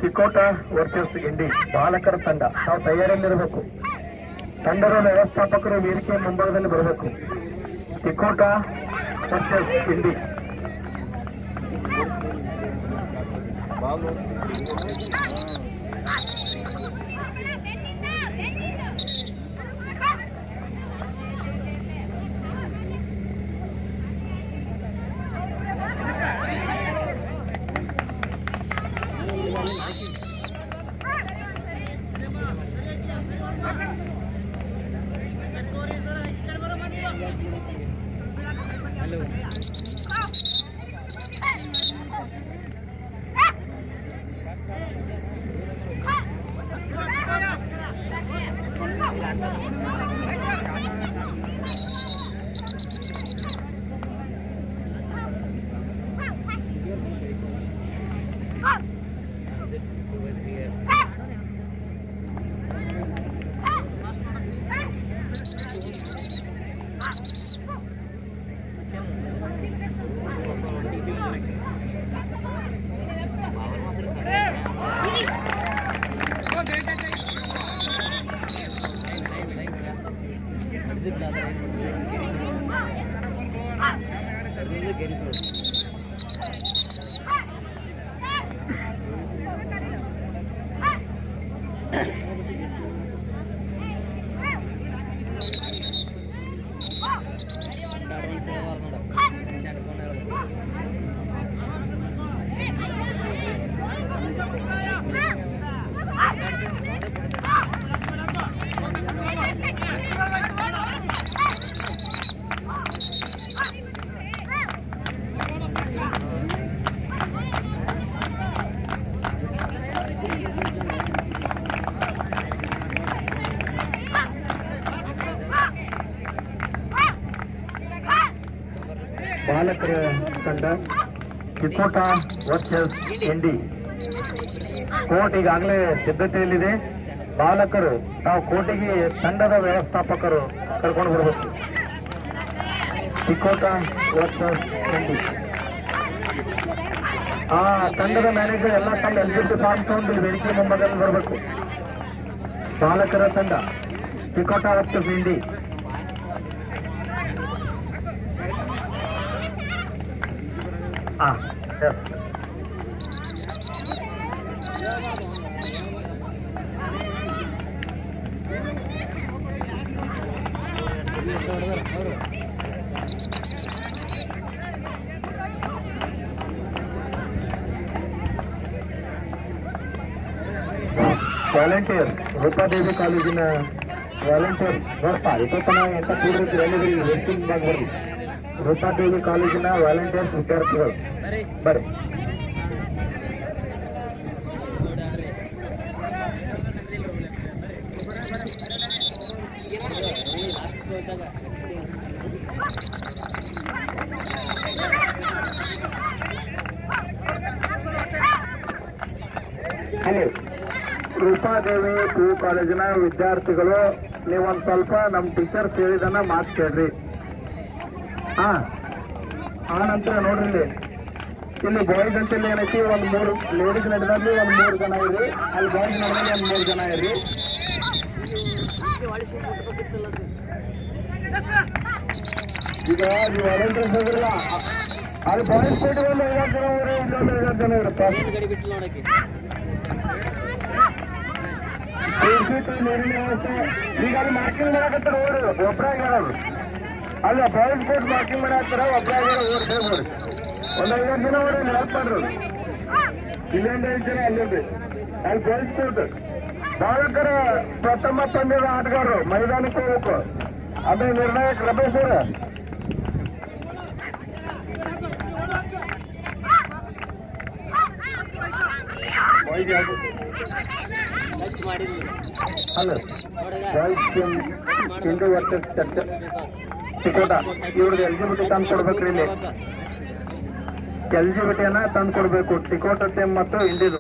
Tikota versus ಇಂಡಿ ಬಾಲಕರ ತಂಡ ನಾವು ತಯಾರಿಯಲ್ಲಿರಬೇಕು. ತಂಡದ ವ್ಯವಸ್ಥಾಪಕರು ವೇದಿಕೆ ಮುಂಭಾಗದಲ್ಲಿ ಬರಬೇಕು. ತಿಕೋಟ ವರ್ಸಸ್ ಇಂಡಿ. ಬಾಲಕರ ತಂಡ ತಿಕೋಟ ವರ್ಸಸ್ ಇಂಡಿ. ಕೋರ್ಟ್ ಈಗಾಗಲೇ ಸಿದ್ಧತೆಯಲ್ಲಿದೆ. ಬಾಲಕರು ತಾವು ಕೋರ್ಟಿಗೆ ತಂಡದ ವ್ಯವಸ್ಥಾಪಕರು ಕರ್ಕೊಂಡು ಬರಬೇಕು. ತಿಕೋಟ ವರ್ಸಸ್ ಇಂಡಿ. ಆ ತಂಡದ ಮ್ಯಾನೇಜರ್ ಎಲ್ಲ ತಂಡ ಎಲ್ಬಿಟ್ಟು ಫಾರ್ಮ್ ತಗೊಂಡು ವೇದಿಕೆ ಮುಂಭಾಗದಲ್ಲಿ ಬರಬೇಕು. ಬಾಲಕರ ತಂಡ ತಿಕೋಟ ವರ್ಸಸ್ ಇಂಡಿ. ವಾಲಂಟಿಯರ್ ರೂಪಾದೇವಿ ಕಾಲೇಜಿನ ವಾಲಂಟಿಯರ್ ನೋಡ್ತಾ ಇಪ್ಪತ್ತನ ಎಂತ ಕೂಡಿರ್ತೀರಿ ಎಲ್ಲಿದ್ರಿ ವೆಸ್ಟಿಂಗ್ ಬ್ಯಾಗ್ ಬರ್ರಿ. ರೂಪಾದೇವಿ ಕಾಲೇಜಿನ ವಾಲಂಟಿಯರ್ಸ್ ವಿದ್ಯಾರ್ಥಿಗಳು ಬರ್ರಿ. ಹಲೋ, ರೂಪಾದೇವಿ ಪಿ ಯು ಕಾಲೇಜಿನ ವಿದ್ಯಾರ್ಥಿಗಳು, ನೀವೊಂದು ಸ್ವಲ್ಪ ನಮ್ಮ ಟೀಚರ್ಸ್ ಹೇಳಿದನ್ನ ಮಾತು ಕೇಳ್ರಿ. ಆ ನಂತರ ನೋಡ್ರಿ, ಇಲ್ಲಿ ಬಾಯ್ಸ್ ಅಂತಲ್ಲಿ ಏನೈತಿ, ಒಂದು 3 ಲೇಡೀಸ್ ನಡೆದಲ್ಲಿ ಒಂದು 3 ಜನ ಇರ್ರಿ, ಅಲ್ಲಿ ಬಾಯ್ಸ್ ನಡೆದಲ್ಲಿ ಒಂದು 3 ಜನ ಇರ್ರಿ. ಈಗ ನೀವು ವಾಲಂಟಿಯರ್ಸ್ ಹೋಗಿರಲ್ಲ, ಅಲ್ಲಿ ಬಾಯ್ಸ್ ಕೊಟ್ಟು ಒಂದು 5 ಜನ ಇವ್ರಿ, ಇನ್ನೊಂದು 5 ಜನ ಇರಪ್ಪ. ನೀರಿನ ವ್ಯವಸ್ಥೆ ಈಗ ಅಲ್ಲಿ ಮಾರ್ಕಿಂಗ್ ಮಾಡಕತ್ತಾರ. ಓಡಿ ಒಬ್ಬರಾಗಿ ಹೇಳೋದು ಅಲ್ಲ, ಬಾಯ್ಸ್ ಕೋಟ್ ಮಾರ್ಕಿಂಗ್ ಮಾಡತ್ತಾರ, ಒಬ್ಬರಾಗಿ ಓಡ್ರಿ. ಒಂದು 5 ಜನ ಓಡಿ ಹೆಲ್ಪ್ ಮಾಡ್ರು. ಇಲ್ಲೊಂದು 5 ಜನ ಅಲ್ಲಿಂದ ಅಲ್ಲಿ ಬಾಯ್ಸ್ ಕೋಟ್. ಬಾಲಕರ ಪ್ರಥಮ ಪಂದ್ಯದ ಆಟಗಾರರು ಮೈದಾನಕ್ಕೆ ಹೋಗ್ಬೇಕು. ಅದೇ ನಿರ್ಣಾಯಕ ರಮೇಶ್ ಅವರ ಅಲ್ಲ, ಇಂಡಿ ವರ್ಸಸ್ ತಿಕೋಟ. ಇವ್ರಿಗೆ ಎಲಿಜಿಬಿಲಿಟಿ ತಂದು ಕೊಡ್ಬೇಕ್ರಿ. ಇಲ್ಲಿ ಎಲಿಜಿಬಿಲಿಟಿಯನ್ನ ತಂದು ಕೊಡ್ಬೇಕು. ತಿಕೋಟ ಟೀಮ್ ಮತ್ತು ಇಂಡಿದು.